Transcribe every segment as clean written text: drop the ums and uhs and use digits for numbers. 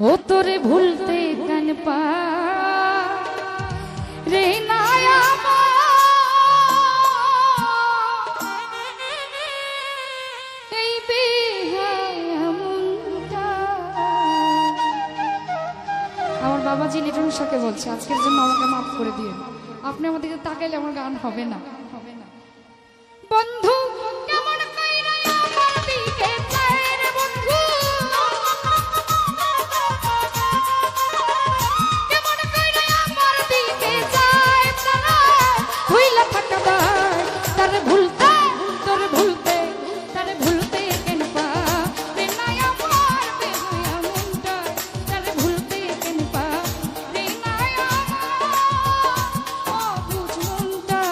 ও তোরে ভুলতে কান পা রে নায়া এই বেহায়ামটা। আমার বাবাজি লিটন শাকে বলছে আজকের জন্য আমাকে মাফ করে দিয়ে, আপনি আমাদেরকে তাকাইলে আমার গান হবে না। বন্ধু কেমন কইরা আমার দিকে চায় রে বন্ধু, কেমন কইরা আমার দিকে চায় তারা হইলা থাকা দায় তারে ভুলতে তোরে ভুলতে তারে ভুলতে কেন পা রে নাই আমার বেহায়া মনটা তারে ভুলতে কেন পা রে নাই আমার অবুঝ মনটা।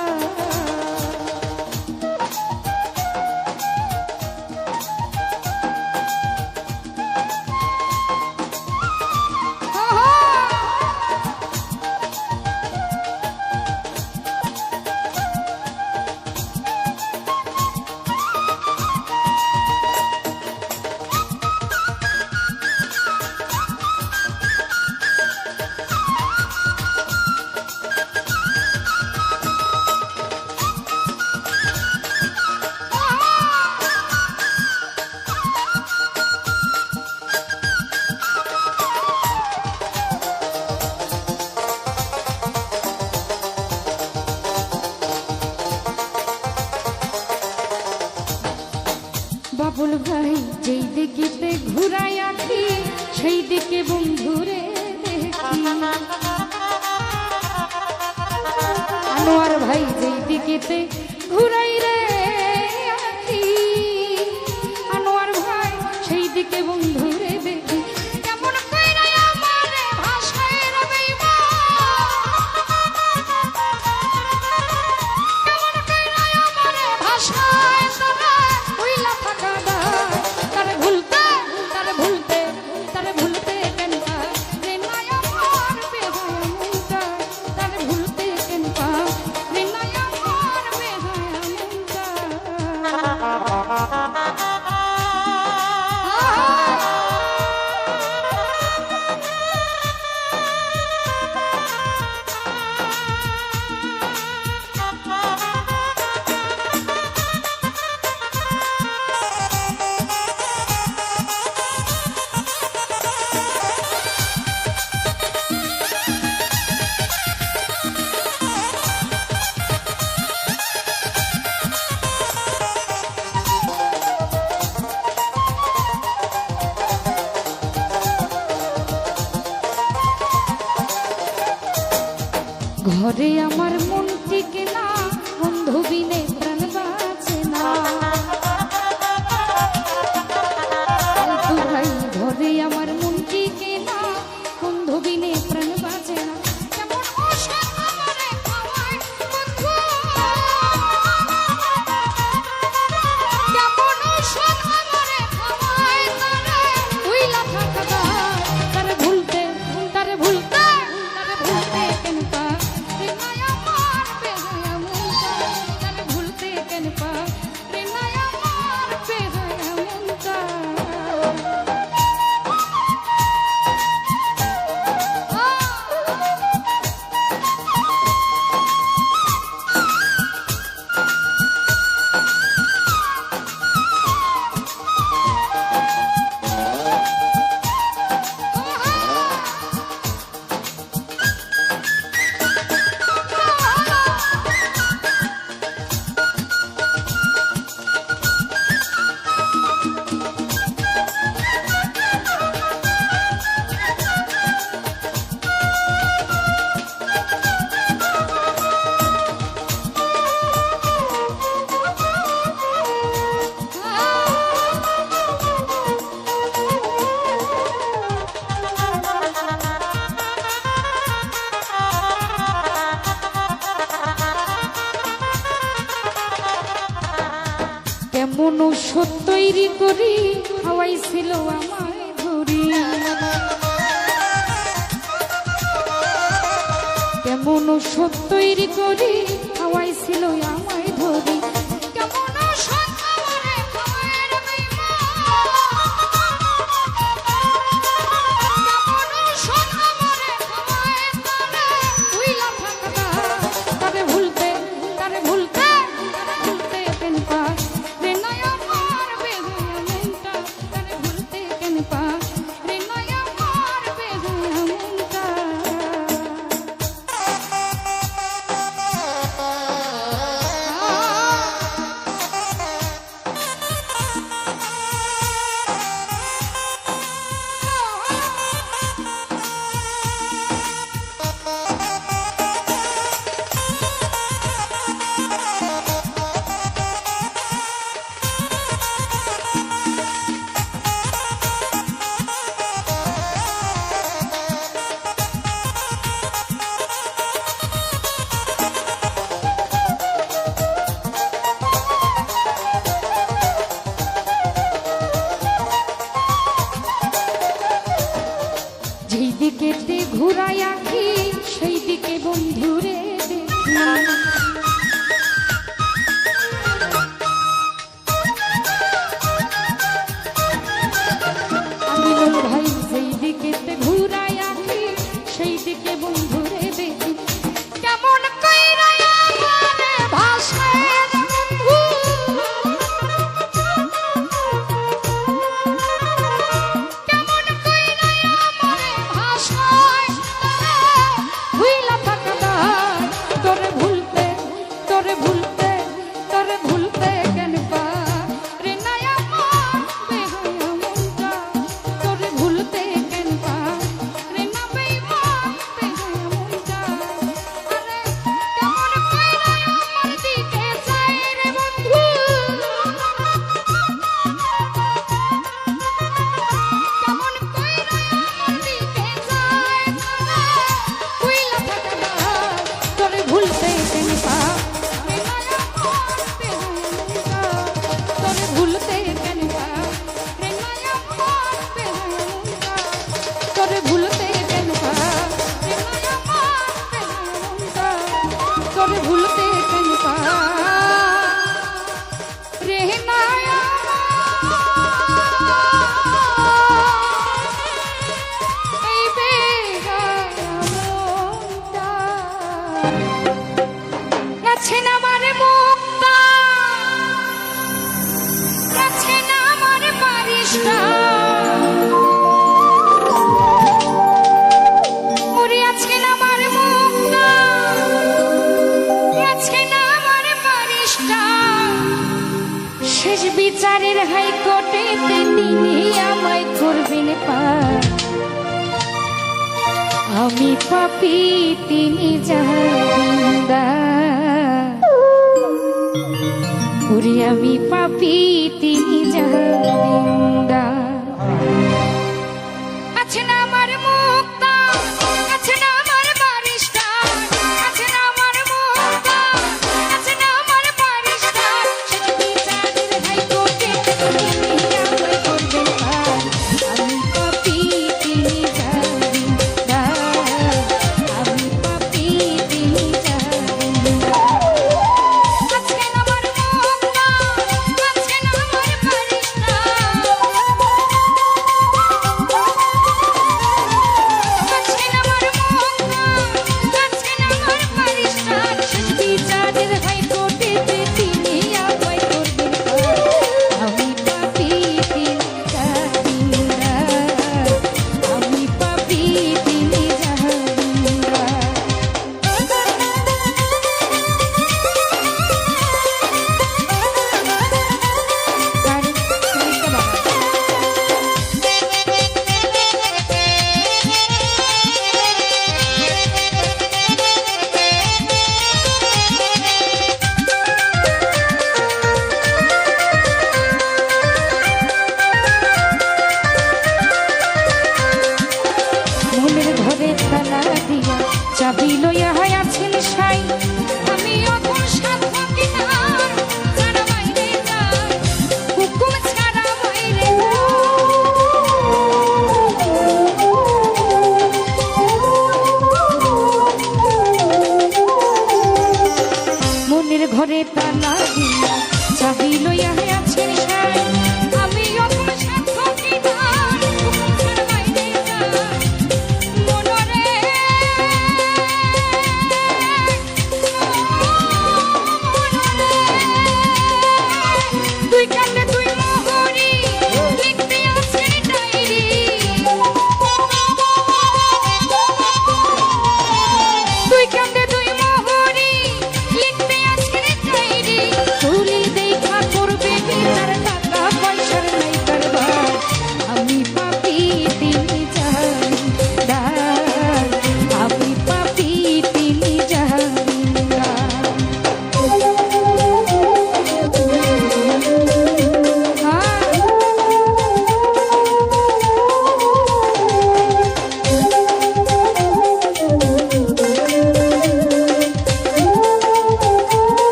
বাবুল ভাই যেই দিকে ঘুরাই আঁকি সেই দিকে বন্ধুরে দেখি, আনোয়ার ভাই যেই দিকে ঘুরাই রে আঁকি আনোয়ার ভাই সেই দিকে বন্ধুরে দেখি। কেমন কইরা আমারে ভাষায় রে বেঈমান, কেমন কইরা আমারে ভাষায় তারা হইলা থাকা দায় তারে ভুলতে তারে ভুলতে তারে ভুলতে কেন পা রে নাই আমার বেহায়া মনটা তারে ভুলতে কেন পা রে নাই আমার বেহায়া মনটা। ঘরে আমার মন টিকে না, বন্ধু বিনে প্রাণ বাঁচে না। ফালতু ভাই ঘরে আমার মন টিকে না, বন্ধু বিনে প্রাণ বাঁচে না। কেমন ওষুধ আমারে খাওয়ায় বন্ধু, কেমন ওষুধ আমারে খাওয়ায় তারে হইলা থাকা দায় তারে ভুলতে তারে ভুলতে তারে ভুলতে কেন পা রে নাই আমার বেহায়া মনটা তারে ভুলতে কেন পা রে নাই আমার বেহায়া মনটা। কেমন ওষুধ তৈরি করি খাওয়াইছিল আমায় ধরি, কেমন ওষুধ তৈরি করি খাওয়াইছিল আমায় ধরি। কেমন ওষুধ আমারে খাওয়ায় রে বেঈমান, ঘুরাই আঁকি সেই দিকে বন্ধুরে দেখি আমি বল ভাই সেই দিকে ঘুরাই আঁকি সেই দিকে বন্ধুরে দেখি কেমন কইরা আমারে ভাষায় বন্ধু কেমন কইরা আমারে ভাষায় ভুইলা থাকা তোরে ভুলতে তোরে ভুলতে তোরে ভুলতে কেন পারে না আমার বেহায়া মনটা তোরে ভুলতে কেন পারে না বেঈমান বেহায়া মনটা আরে কেমন কইরা আমার দিকে চায় রে বন্ধু কেমন কইরা আমার দিকে চায় ভুইলা থাকা তোরে ভুলতে কেন পারে না আমার বেহায়া মনটা তোরে ভুলতে কেন পারে না আমার বেহায়া মনটা তোরে ভুলতে কেন পারে না আমার বেহায়া মনটা তোরে ভুলতে কেন পারে না এই বেহায়া মনটা আছেন আমার মুক্তা আছেন আমার বারিশটা ওরে আছেন আমার মুক্তা আছেন আমার বারিশটা শেষ বিচারের হাইকোর্টে তিনি আমায় করবেন পার আমি পাপী তিনি জাহান্নামদা ওরে আমি পাপী তিনি জাহান্নামদা আছে না আমার মুক্তা আছে না আমার বারিশটা আছে না আমার মুক্তা আছে না আমার বারিশটা শেষ বিচারের হাইকোর্টে তিনি আমায় করবেন পার আমি পাপী তিনি জাহান্নামদা আমি পাপী তিনি জাহান্নামদা আজকে আমার মুক্তা আজকে আমার বারিশটা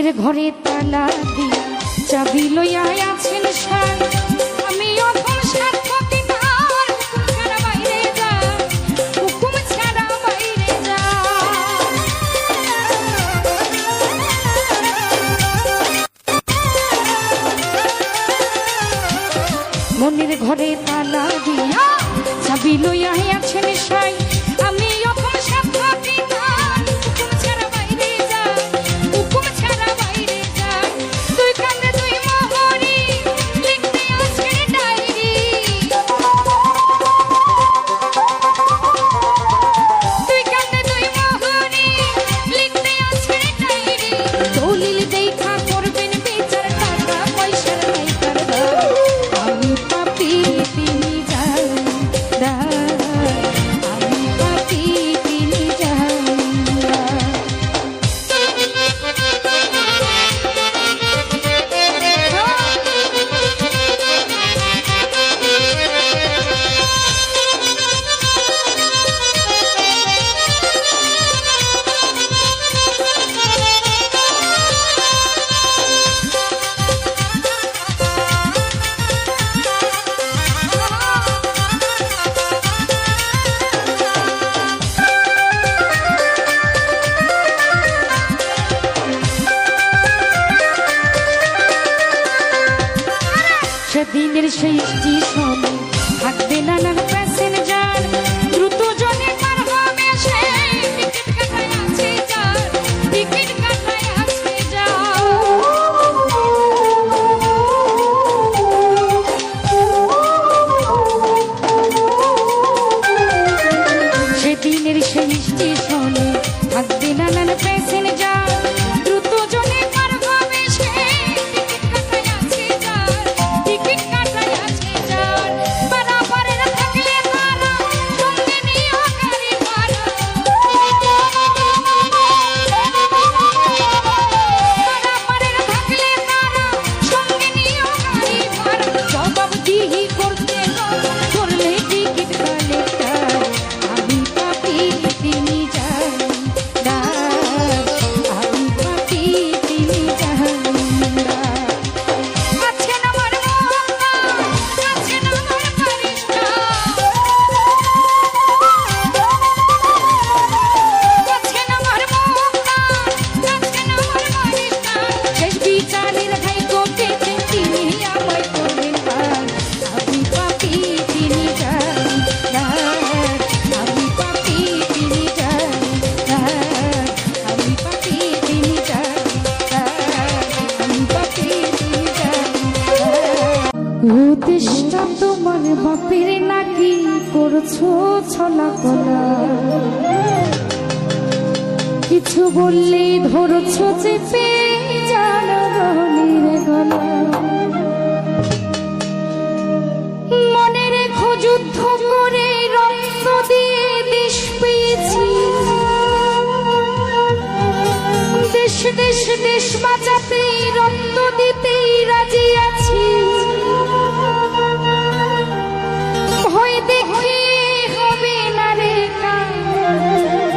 মনের ঘরে তালা দিয়া চাবি লইয়া আছেন সার আমি অখন সাক্ষী তার হুকুম ছাড়া বাইরে যা হুকুম ছাড়া বাইরে যা মনের ঘরে তালা দিয়া চাবি লইয়া আছেন সাই আমি অখন সাক্ষী তার হুকুম ছাড়া বাইরে যা হুকুম ছাড়া বাইরে যা তুই কান্দে তুই মোহরি লিখতে আছে ডায়েরি তুই কান্দে তুই মোহরি লিখতে আছে ডায়েরি দলিল দেখা করবেন বিচার টাকা পয়সার নাই কারবার আমি পাপী তিনি জানদার আমি পাপী তিনি জানদার সেদিনের সেই স্টেশনে থাকবে নানান প্যাসেঞ্জার দ্রুত জনে পার হবে সে টিকিট কাটায় আছে যার টিকিট কাটায় আছে যার সেদিনের সেই স্টেশনে থাকবে নানান প্যাসেঞ্জার দ্রুত জনে পার হবে সে টিকিট কাটায় আছে যার টিকিট কাটায় আছে যার পারাপারের থাকলে তারা সঙ্গে নিয়ে গাড়ি ভাড়া পারাপারের থাকলে তারা সঙ্গে নিয়ে গাড়ি ভাড়া জবাবদিহি করতে করলে টিকিট কালেক্টর আমি পাপী তিনি জানদার আমি পাপী তিনি জানদার আছেন আমার মোহনা আছেন আমার বারিস্টার আছেন আমার মোহনা আছেন আমার বারিস্টার শেষ বিচারের ভাই কোর্টেতে তিনি আমায় করবেন পার আমি পাপী তিনি জানদার আমি পাপী তিনি জানদার আমি পাপী তিনি জানদার আমি পাপী তিনি জানদার উদ্দেশ্যটা তোমার বাপের নাকি করছো ছলা কলা কিছু বললেই ধরছো চেপে জানো রহলির গলা মনে রেখো যুদ্ধ করে রক্ত দিয়ে দেশ পেয়েছি দেশ দেশ দেশ বাঁচাতে রক্ত দিতেই রাজি আছি ভয় দেখিয়ে হবে না রে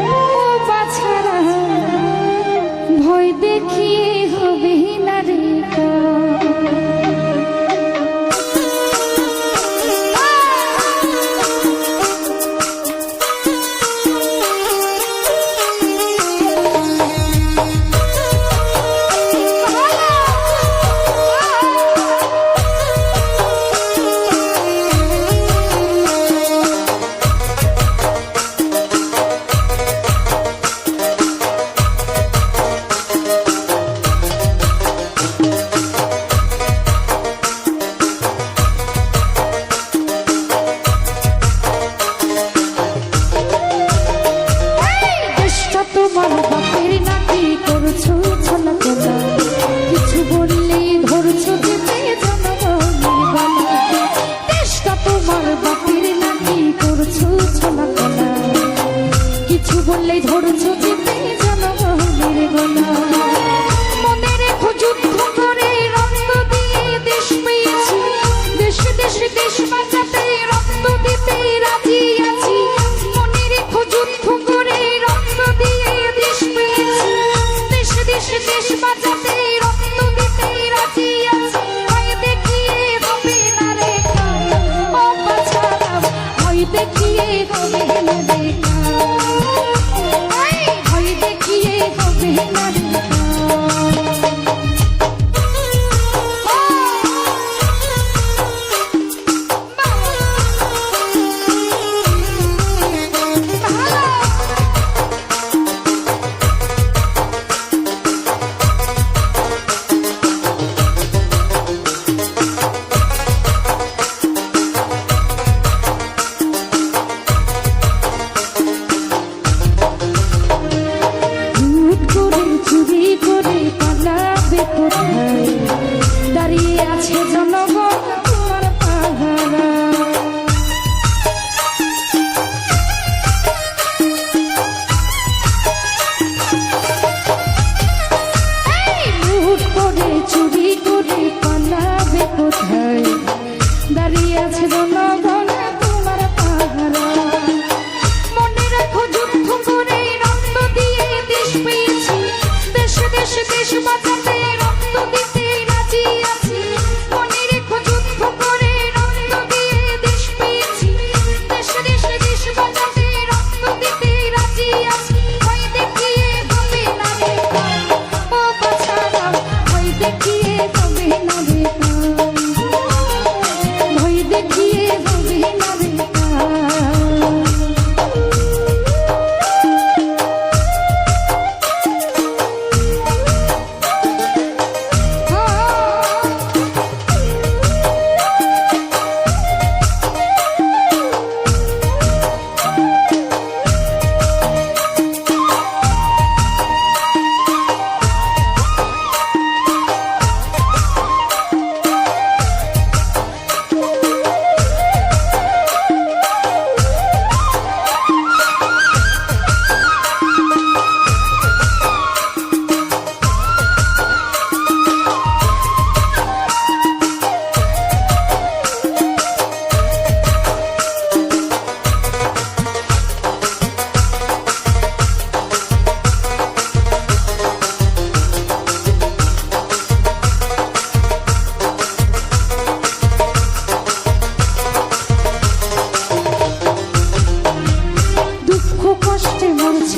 ও বাছারা ভয় দেখিয়ে হবে না রে বললেই ধরছো যেতে জনগণের গলা মনে রেখো যুদ্ধ করে রক্ত দিয়ে দেশ পেয়েছি দেশ দেশ দেশ বাঁচাতে রক্ত দিতে রাজি আছি মনে রেখো যুদ্ধ করে রক্ত দিয়ে দেশ পেয়েছি দেশ দেশ দেশ বাঁচাতে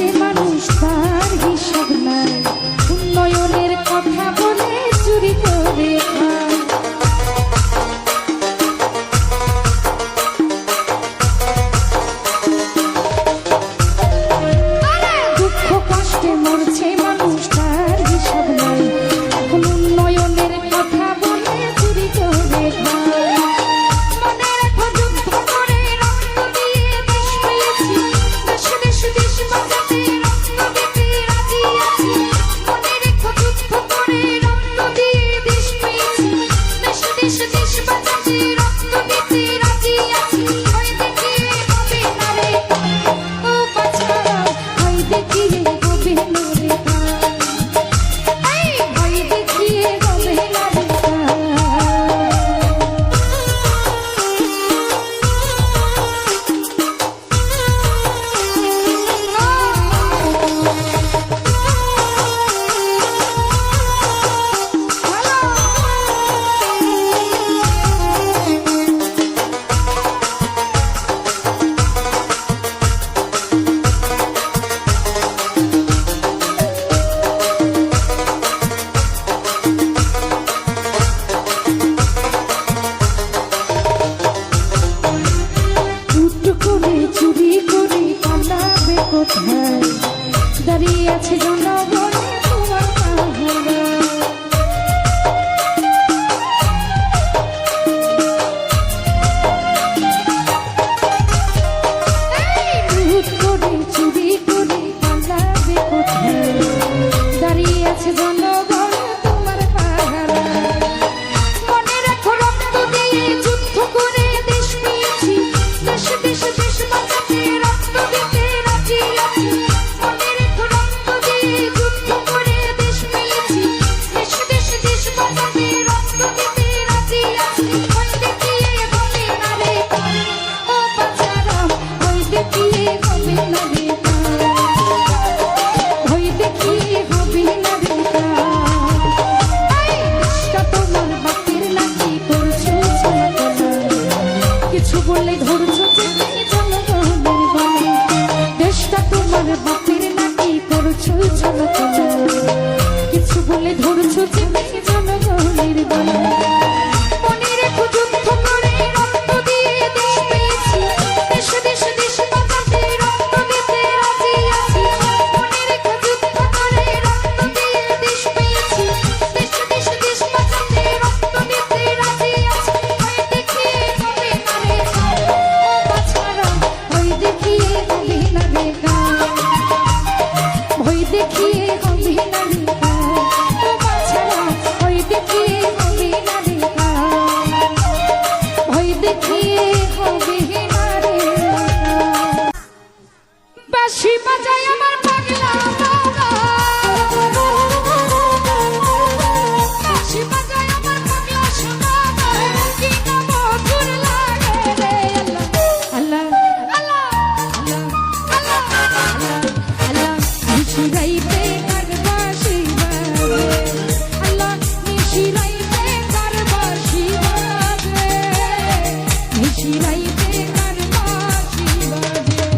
মরছে মানুষ তার হিসাব নাই, উন্নয়নের কথা বলে চুরি করে খায়। দুঃখ কষ্টে মরছে মানুষ তার হিসাব নাই, এখন উন্নয়নের কথা বলে চুরি করে খায়। মনে রেখো যুদ্ধ করে রক্ত দিয়ে দেশ পেয়েছি, দেশ দেশ দেশ বাঁচাতে রক্ত দিতে রাজি আছি। মনে রেখো যুদ্ধ করে রক্ত দিয়ে দেশ পেয়েছি, দেশ দেশ দেশ বাঁচাতে রক্ত দিতে রাজি আছি। ওই দেখিয়ে হবে না রে ও বাছারা, ওই দেখিয়ে হবে না রে ওই দেখিয়ে হবে না রে চুরি করে পালাবে কোথায়, দাঁড়িয়ে আছে জনগণ তোমার পাহারা। লুট করে চুরি করে পালাবে কোথায়, দাঁড়িয়ে আছে জনগণ তোমার পাহারা। মনে রাখো রক্ত দিয়ে যুদ্ধ করে দেশ পেয়েছি, দেশ দেশ দেশ বাঁচাতে রক্ত দিতে রাজি আছি। মনে রেখো রক্ত দিয়ে যুদ্ধ করে দেশ পেয়েছি, দেশ দেশ দেশ বাঁচাতে রক্ত দিতে রাজি আছি। ওই দেখিয়ে হবে না রে ও বাছারা, ওই দেখিয়ে হবে না রে ওই দেখিয়ে হবে না রে। দেশটা তোমার বাপের নাকি করছো চলাচলা, কিছু বললে ধরছো চেপে জনগণের বলে। দেশটা তোমার বাপের নাকি করছো চলাচলা, কিছু বলে ধরছো চেপে জনগণের বলে। মনে রেখো যুদ্ধ করে রক্ত দিয়ে দেশ পেয়েছি, দেশ দেশ দেশ বাঁচাতে রক্ত দিতে রাজি আছি। মনে রেখো যুদ্ধ করে রক্ত দিয়ে দেশ পেয়েছি, দেশ দেশ দেশ বাঁচাতে রক্ত দিতে রাজি আছি। ওই দেখিয়ে হবে না রে ও বাছারা, ওই দেখিয়ে হবে না রে ওই দেখিয়ে হবে না রে ও বাছারা, ওই দেখিয়ে হবে না রে ওই দেখিয়ে হবে না রে। বাঁশি বাজায় আমার পাগলা বাবা, বাঁশি বাজায় আমার পাগলা সোনা, কি না মধুর লাগে রে। আল্লাহ আল্লাহ আল্লাহ আল্লাহ আল্লাহ আল্লাহ নিশিরাইতে কার বাঁশি বাজে, আল্লাহ নিশিরাইতে কার বাঁশি বাজে, নিশিরাইতে কার বাঁশি বাজে।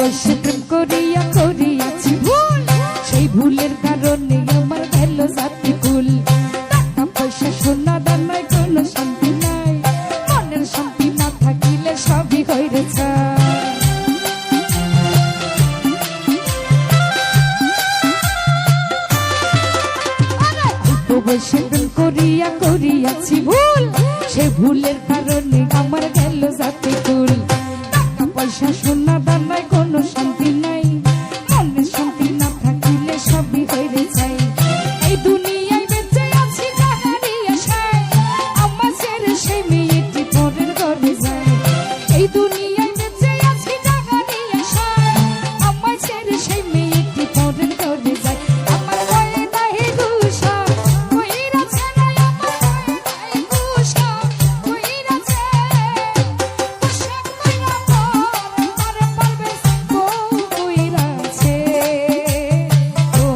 বসে প্রেম করিয়া করিয়াছি ভুল, সেই ভুলের কারণে আমার গেল জাতি কুল। টাকা পয়সা সোনা দানায় কোনো শান্তি নাই, মনের শান্তি না থাকিলে সবই হইরে যায়। অল্প বয়সে প্রেম করিয়া করিয়াছি ভুল, সেই ভুলের কারণে আমার গেল জাতি কুল। টাকা পয়সা সোনা দানায় কোনো শান্তি নাই, মনের শান্তি না থাকিলে সবই হইরে যায়। এই দুনিয়ায় বেঁচে আছি যাহারই আশায়, আমার ছেড়ে সেই মেয়েটি পরের ঘরে যায়। এই দুনিয়ায় বেঁচে আছি যাহারই আশায়, আমার ছেড়ে সেই মেয়েটি পরের ঘরে যায়। আমার ভয়ে নাহি গুসা কইরাছে না, আমার ভয়ে নাহি গুসা কইরাছে। পোশাক কইরা পর পারবে বউ কইরাছে। ও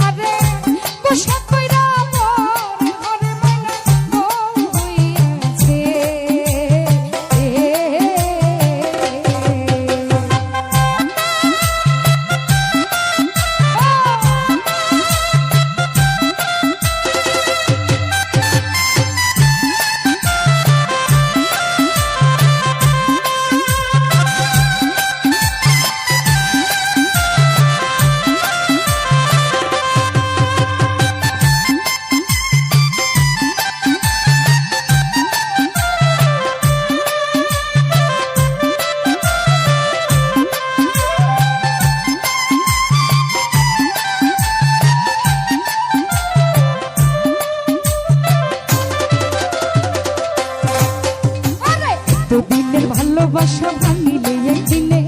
আরে পোশাক কইরা পর ঘরে মাইনা বউ হইয়াছে। এতদিনের ভালোবাসা ভাঙিলে একদিনে,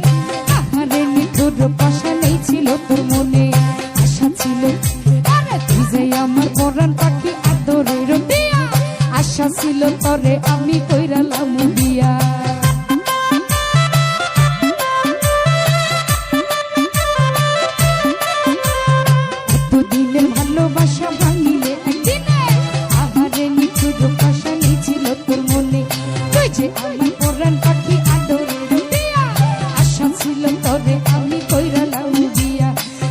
আহারে নিঠুর পাশা নেই ছিল তোর মনে। আশা ছিল আরে তুই যে আমার পরাণ পাখি আদরের দিয়া, আশা ছিল তরে আমি কইরালাম বিয়া। এতদিনের ভালোবাসা ভাঙিলে একদিনে, আহারে নিঠুর পাশা নেই ছিল তোর মনে। তুই যে আমার পরাণ পাখি আদরের দিয়া, আশা ছিল তরে আমি কইরালাম বিয়া।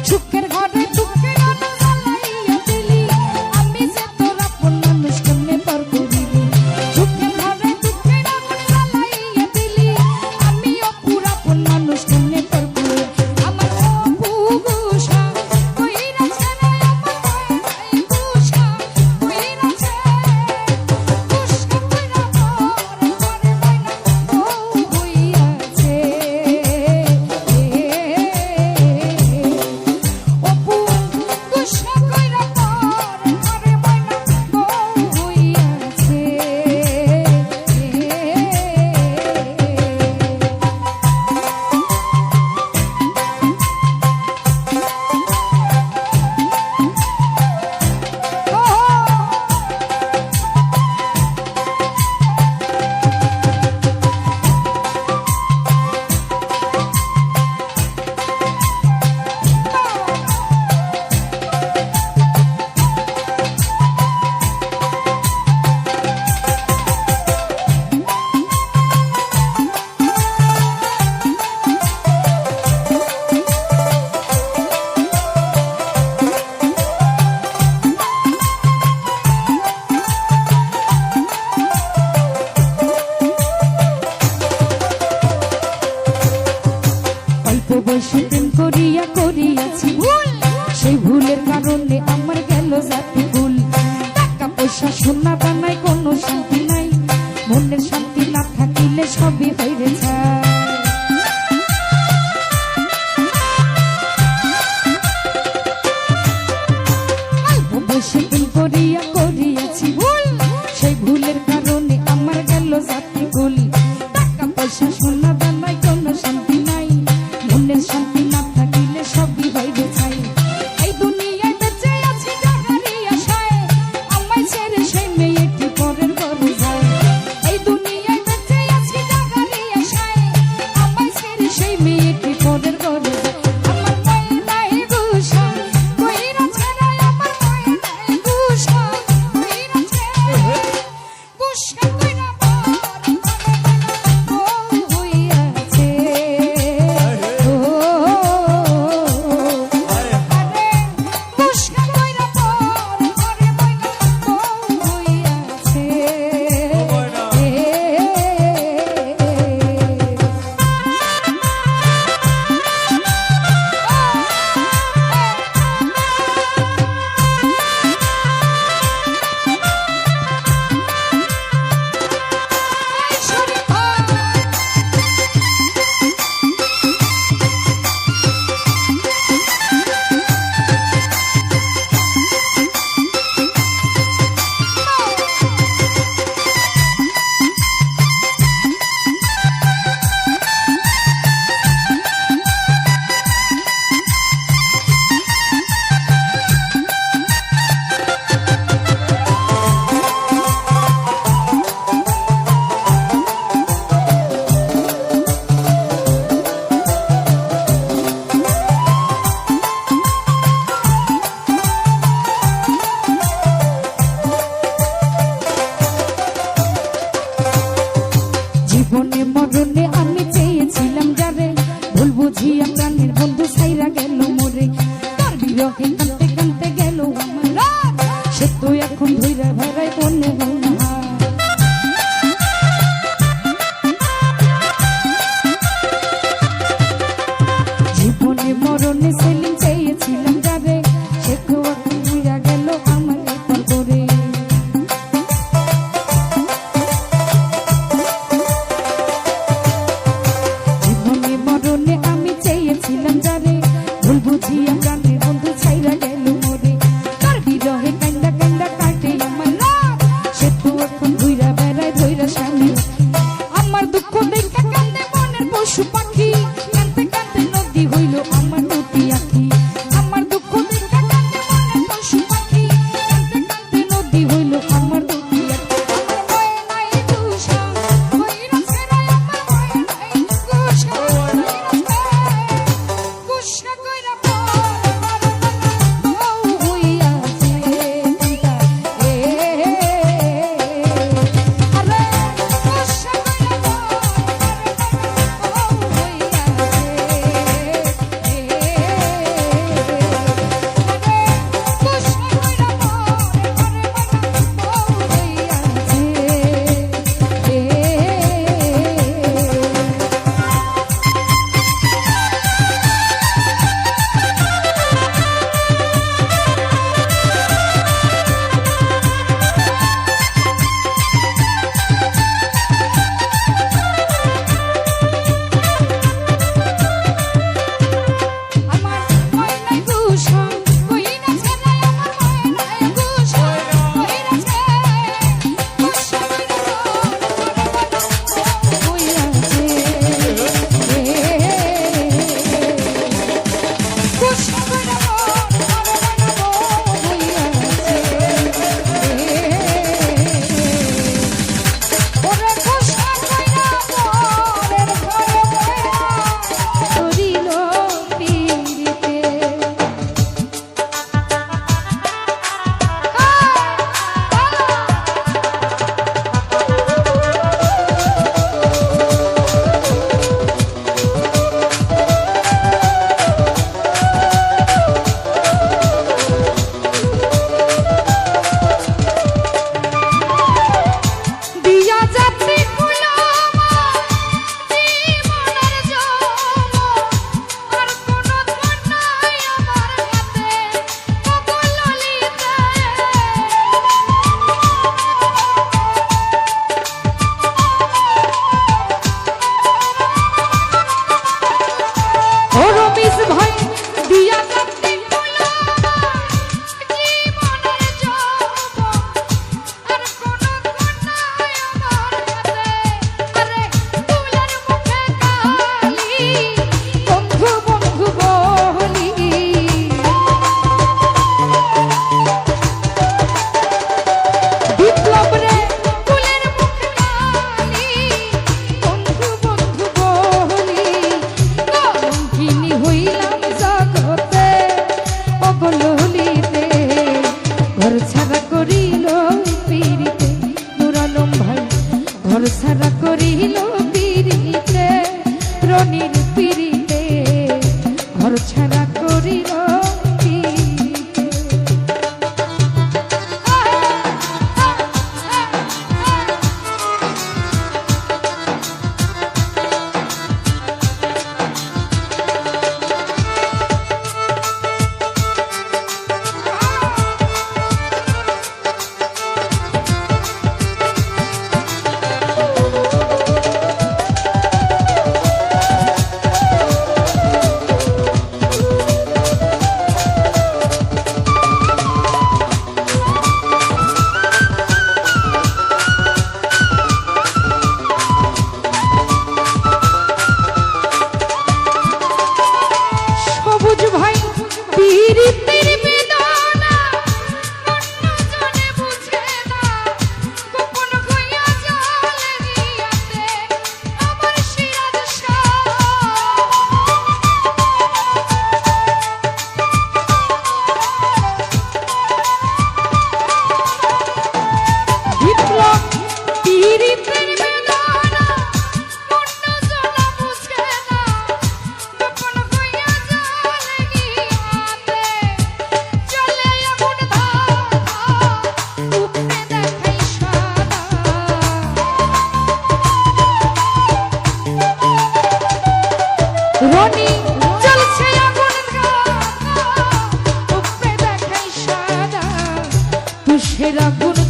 সুখের ঘরে দুঃখের আলো জ্বালাইয়া দিলি, আমি যে তোর আপন মানুষ কেমনে পর করিলি। সুখের ঘরে দুঃখের আলো জ্বালাইয়া দিলি, আমি অপুর আপন মানুষ কেমনে পর করি। আমার অপু গুসা কইরাছে না, আমার ভয়ে নাই গুসা কইরাছে। গুসা কইরা পর ঘরে মাইনা বউ হইয়াছে। অপু গুসা কইরা পর ঘরে মাইনা বউ হইয়াছে। অল্প বয়সে প্রেম করিয়া করিয়াছি ভুল, সেই ভুলের কারণে আমার গেল জাতি কুল। টাকা পয়সা সোনা দানায় কোনো শান্তি নাই, মনের শান্তি না থাকিলে সবই হইরে যায়। অল্প বয়সে প্রেম করিয়া করিয়াছি ভুল, সেই ভুলের কারণে আমার গেল জাতি কুল। টাকা পয়সা সোনা দানায় কোনো শান্তি নাই, মনের শান্তি না থাকিলে সবই হইরে যায়। এই দুনিয়ায় বেঁচে আছি যাহারই আশায়, আমায় ছেড়ে সেই মেয়েটি পরের ঘরে যায়। এই দুনিয়ায় বেঁচে আছি যাহারই আশায়, বুঝিয়া প্রাণের বন্ধু ছাইরা গেল মোরে, তার বিরহে কাঁদতে কাঁদতে গেল আমার রাত, সে তো এখন ধইরা ভরায় বনে বনা। জীবনে মরণে সেলিম চেয়েছিলাম যারে, সে তো এখন ধইরা গেল আমার পর করে। জীবনে মরণে আমি চেয়েছিলাম যারে, ভুল বুঝিয়া প্রাণের বন্ধু ছাইরা গেল মোরে, তার বিরহে কান্দা কান্দা কাটে আমার রাত, সে তো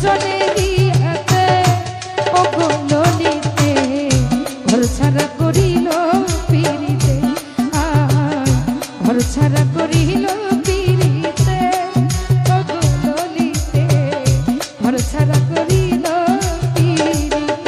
দুজনেরই হাতে ও গো ললিতে ঘর ছাড়া করিল পিরিতে ঘর ছাড়া করিল পিরিতে ও গো ললিতে ঘর ছাড়া করিল পিরিতে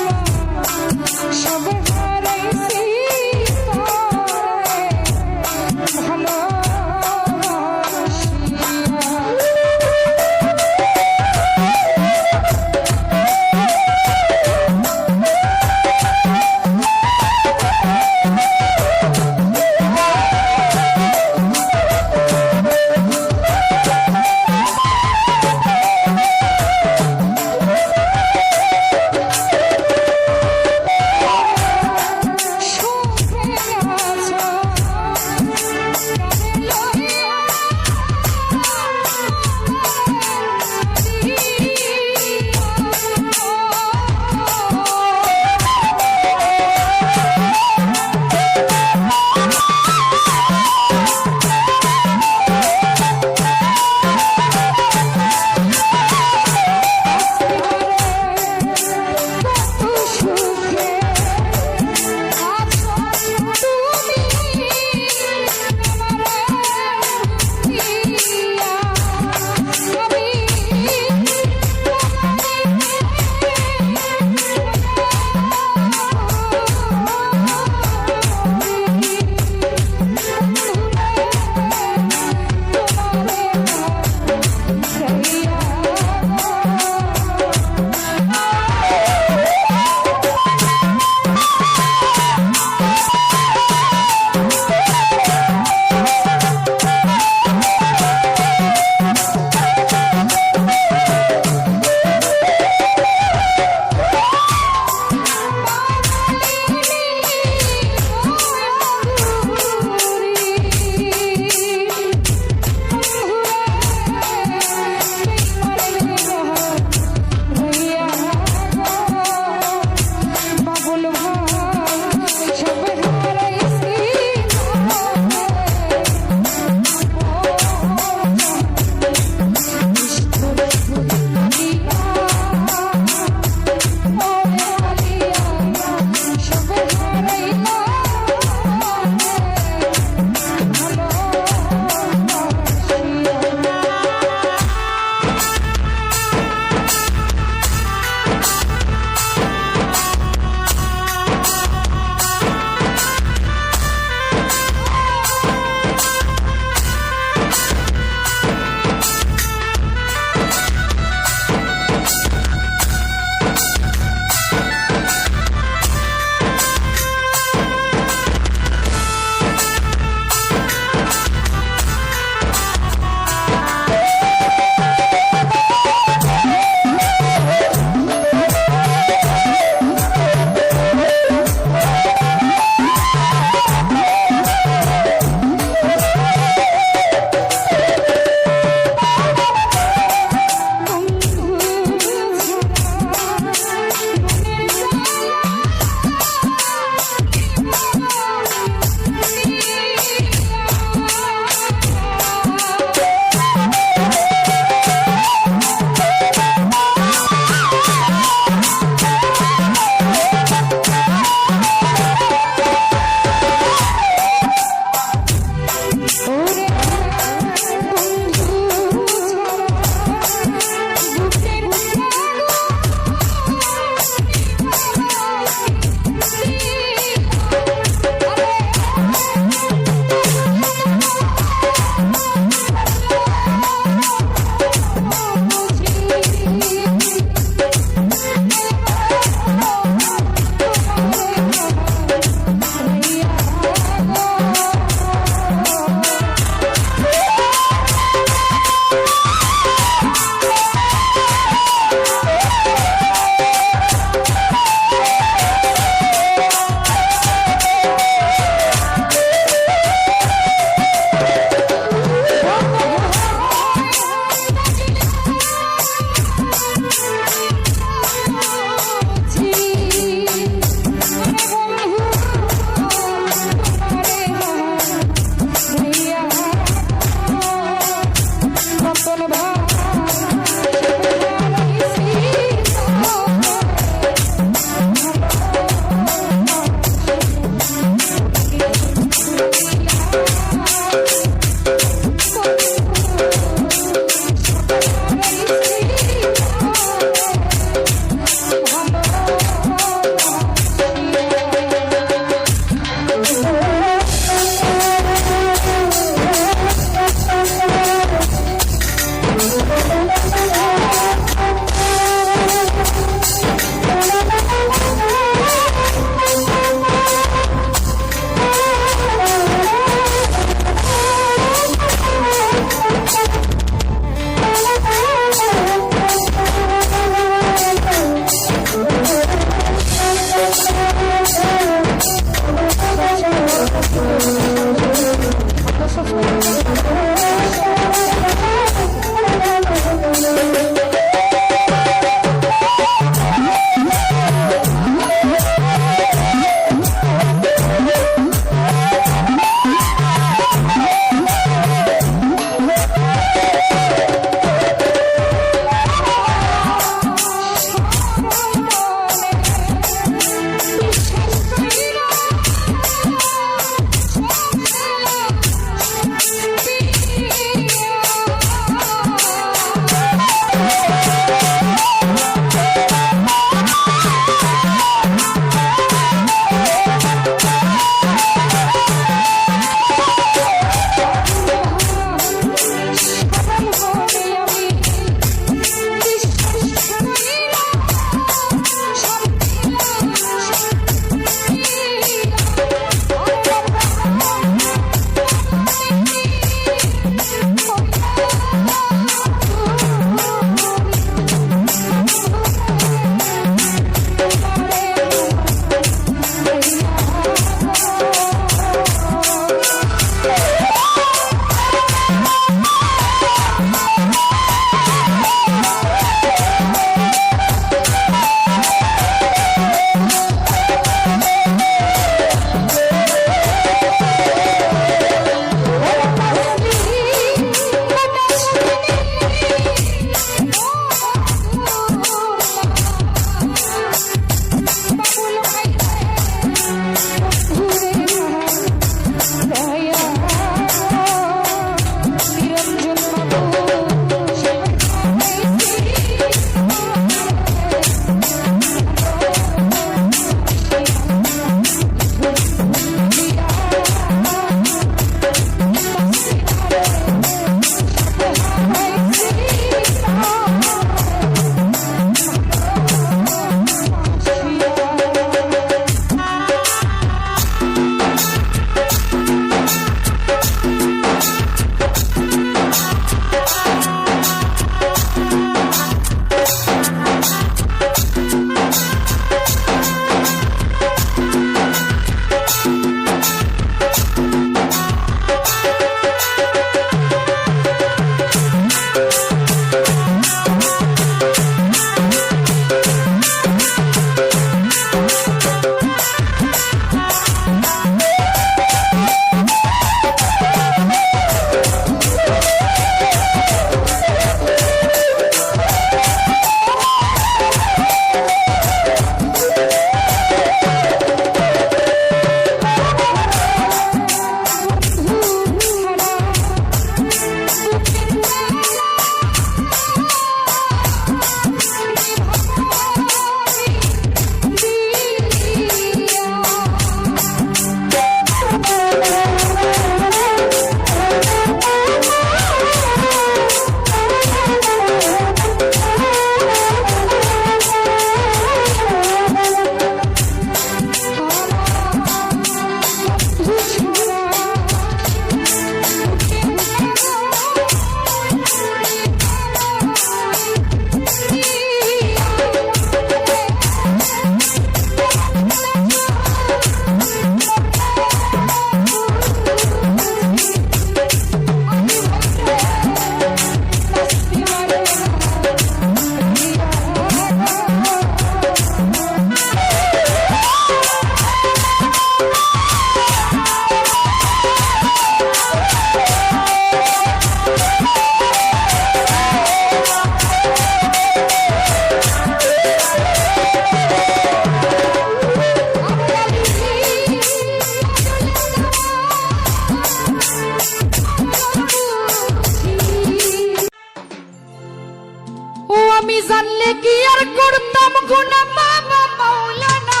আমি জানলে কি আর করতাম গুনাহ বাবা মাওলানা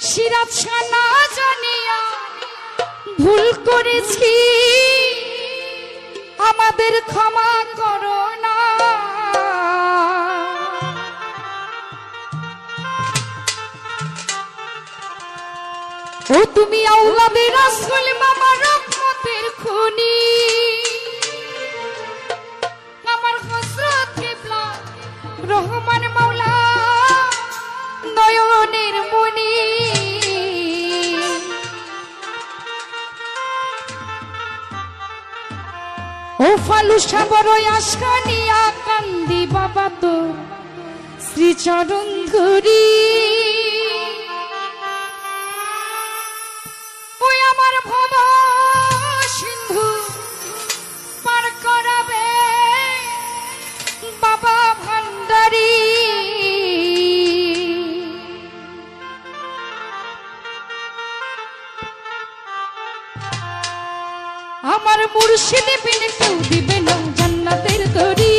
সিরাত শানা জানিয়া ভুল করেছি আমাদের ক্ষমা করো না ও তুমি আওলাদে রাসূল বাবা রহমতের খনি আমার হযরত কিবলা রহমান মাওলা নয়নের মনি ও ফালুসা বড় আশা নিয়া কান্দি বাবা তো শ্রীচরণ ধরি ওই আমার ভব সিন্ধু পার করাবে বাবা ভান্ডারী আমার মুর্শিদ বিনে কেউ দিবে না জান্নাতের তরি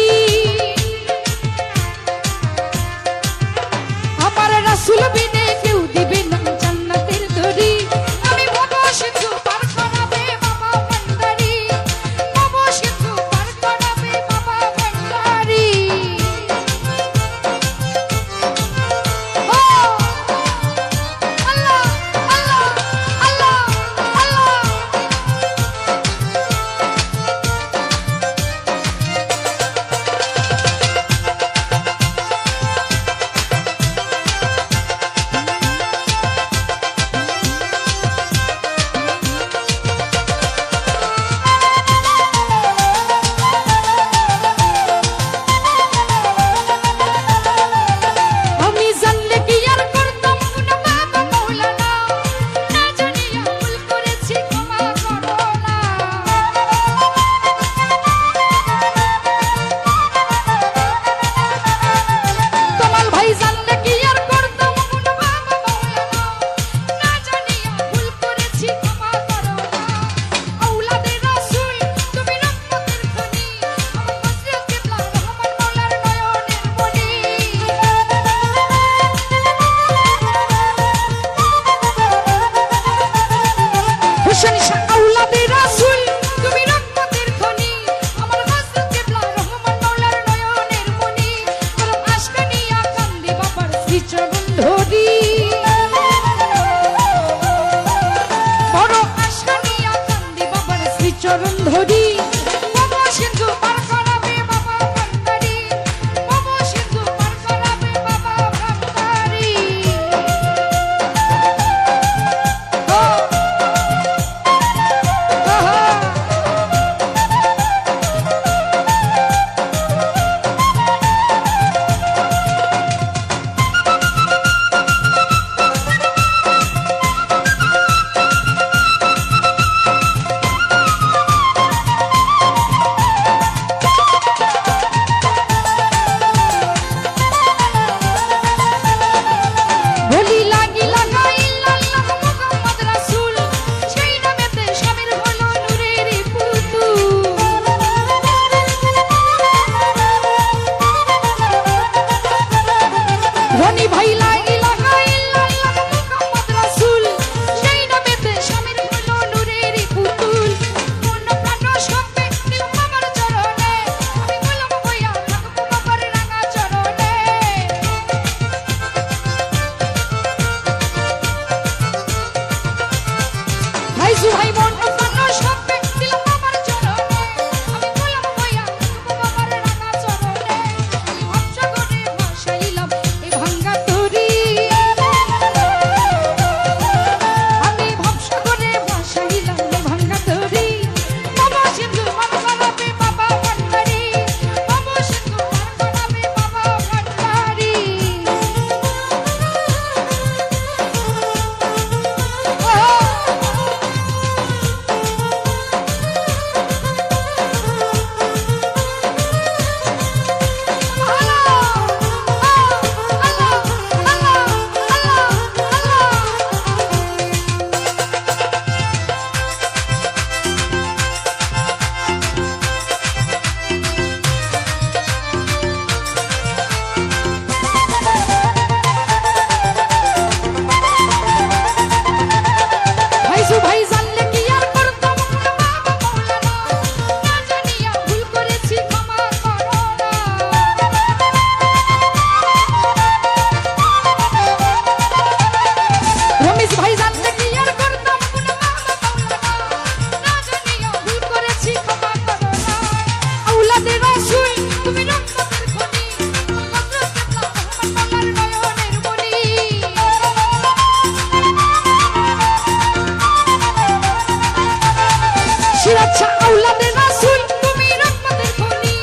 আমার রাসূল বিনে কেউ দিবে না জান্নাতের তরি আমি ভব সিন্ধু পার করাবে বাবা ভান্ডারী আউলাদের রাসূল তুমি রহমতের খনি হযরত কেবলা মুহাম্মদ মাওলার নয়নের মনি সিরাজশাহ আউলাদের রাসূল তুমি রহমতের খনি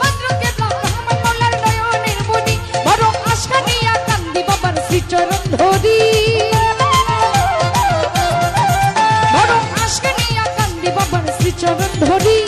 হযরত কেবলা মুহাম্মদ মাওলার নয়নের মনি বড় আশা নিয়া কান্দি বাবার শ্রীচরণ ধরি বড় আশা নিয়া কান্দি বাবার শ্রীচরণ ধরি